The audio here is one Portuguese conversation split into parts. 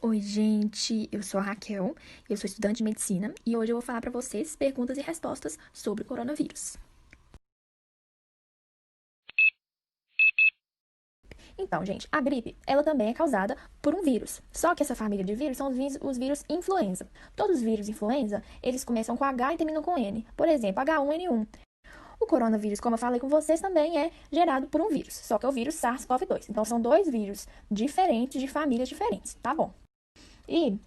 Oi, gente, eu sou a Raquel, eu sou estudante de medicina e hoje eu vou falar para vocês perguntas e respostas sobre o coronavírus. Então, gente, a gripe, ela também é causada por um vírus. Só que essa família de vírus são os vírus influenza. Todos os vírus influenza, eles começam com H e terminam com N. Por exemplo, H1N1. O coronavírus, como eu falei com vocês, também é gerado por um vírus, só que é o vírus SARS-CoV-2. Então, são dois vírus diferentes, de famílias diferentes, tá bom? E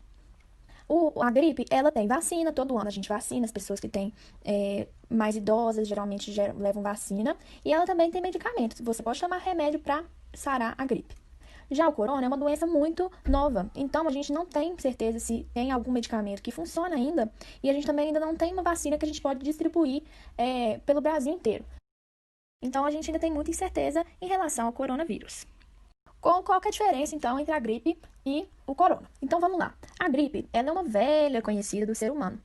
a gripe, ela tem vacina, todo ano a gente vacina, as pessoas que têm mais idosas geralmente levam vacina. E ela também tem medicamentos, você pode tomar remédio para sarar a gripe. Já o corona é uma doença muito nova, então a gente não tem certeza se tem algum medicamento que funciona ainda, e a gente também ainda não tem uma vacina que a gente pode distribuir pelo Brasil inteiro. Então a gente ainda tem muita incerteza em relação ao coronavírus. Qual que é a diferença, então, entre a gripe e o corona? Então, vamos lá. A gripe, ela é uma velha conhecida do ser humano.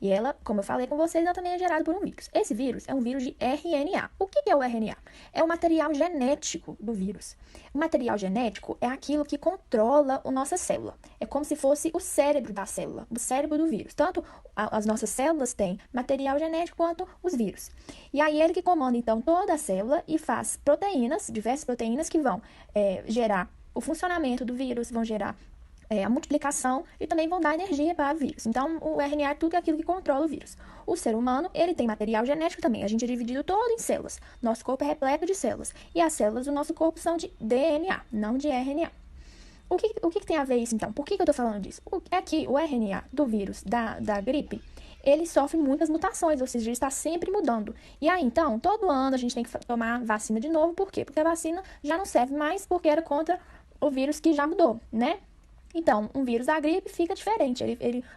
E ela, como eu falei com vocês, ela também é gerada por um vírus. Esse vírus é um vírus de RNA. O que é o RNA? É o material genético do vírus. O material genético é aquilo que controla a nossa célula. É como se fosse o cérebro da célula, o cérebro do vírus. Tanto as nossas células têm material genético quanto os vírus. E aí ele que comanda, então, toda a célula e faz proteínas, diversas proteínas que vão gerar o funcionamento do vírus, vão gerar a multiplicação e também vão dar energia para o vírus. Então, o RNA é tudo aquilo que controla o vírus. O ser humano, ele tem material genético também. A gente é dividido todo em células. Nosso corpo é repleto de células. E as células do nosso corpo são de DNA, não de RNA. O que tem a ver isso, então? Por que eu estou falando disso? É que o RNA do vírus da gripe, ele sofre muitas mutações, ou seja, ele está sempre mudando. E aí, então, todo ano a gente tem que tomar vacina de novo. Por quê? Porque a vacina já não serve mais porque era contra o vírus que já mudou, né? Então, um vírus da gripe fica diferente.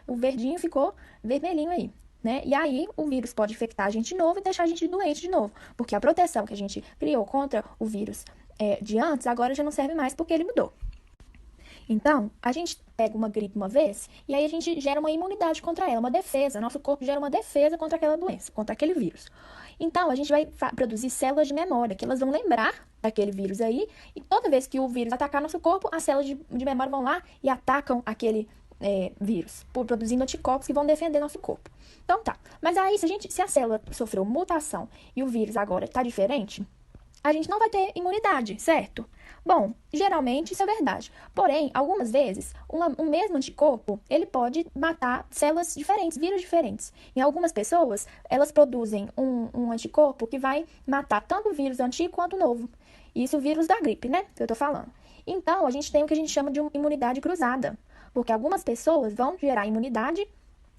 O verdinho ficou vermelhinho aí, né? E aí, o vírus pode infectar a gente de novo e deixar a gente doente de novo. Porque a proteção que a gente criou contra o vírus de antes, agora já não serve mais porque ele mudou. Então, a gente pega uma gripe uma vez e aí a gente gera uma imunidade contra ela, uma defesa. Nosso corpo gera uma defesa contra aquela doença, contra aquele vírus. Então, a gente vai produzir células de memória, que elas vão lembrar daquele vírus aí, e toda vez que o vírus atacar nosso corpo, as células de memória vão lá e atacam aquele vírus, produzindo anticorpos que vão defender nosso corpo. Então tá. Mas aí, se a célula sofreu mutação e o vírus agora está diferente, a gente não vai ter imunidade, certo? Bom, geralmente isso é verdade. Porém, algumas vezes, um mesmo anticorpo, ele pode matar células diferentes, vírus diferentes. Em algumas pessoas, elas produzem um anticorpo que vai matar tanto o vírus antigo quanto o novo. Isso o vírus da gripe, né? Que eu tô falando. Então, a gente tem o que a gente chama de imunidade cruzada. Porque algumas pessoas vão gerar imunidade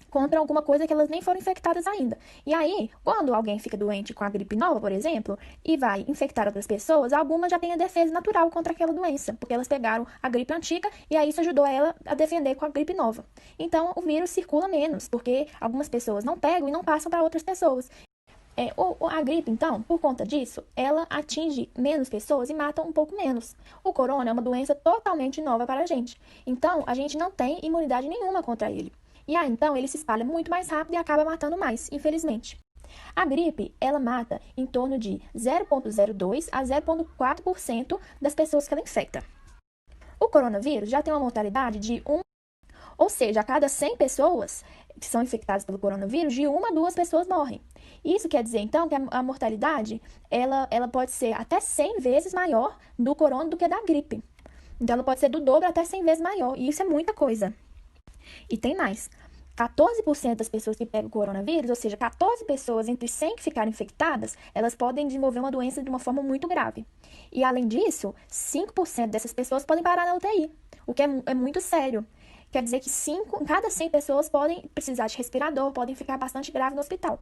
contra alguma coisa que elas nem foram infectadas ainda. E aí, quando alguém fica doente com a gripe nova, por exemplo, e vai infectar outras pessoas, algumas já têm a defesa natural contra aquela doença, porque elas pegaram a gripe antiga e aí isso ajudou ela a defender com a gripe nova. Então, o vírus circula menos, porque algumas pessoas não pegam e não passam para outras pessoas. A gripe, então, por conta disso, ela atinge menos pessoas e mata um pouco menos. O corona é uma doença totalmente nova para a gente. Então, a gente não tem imunidade nenhuma contra ele. E aí, então, ele se espalha muito mais rápido e acaba matando mais, infelizmente. A gripe, ela mata em torno de 0,02 a 0,4% das pessoas que ela infecta. O coronavírus já tem uma mortalidade de 1, ou seja, a cada 100 pessoas que são infectadas pelo coronavírus, de 1 a 2 pessoas morrem. Isso quer dizer, então, que a mortalidade, ela pode ser até 100 vezes maior do corona do que da gripe. Então, ela pode ser do dobro até 100 vezes maior, e isso é muita coisa. E tem mais. 14% das pessoas que pegam o coronavírus, ou seja, 14 pessoas entre 100 que ficaram infectadas, elas podem desenvolver uma doença de uma forma muito grave. E, além disso, 5% dessas pessoas podem parar na UTI, o que é muito sério. Quer dizer que 5 em cada 100 pessoas podem precisar de respirador, podem ficar bastante graves no hospital.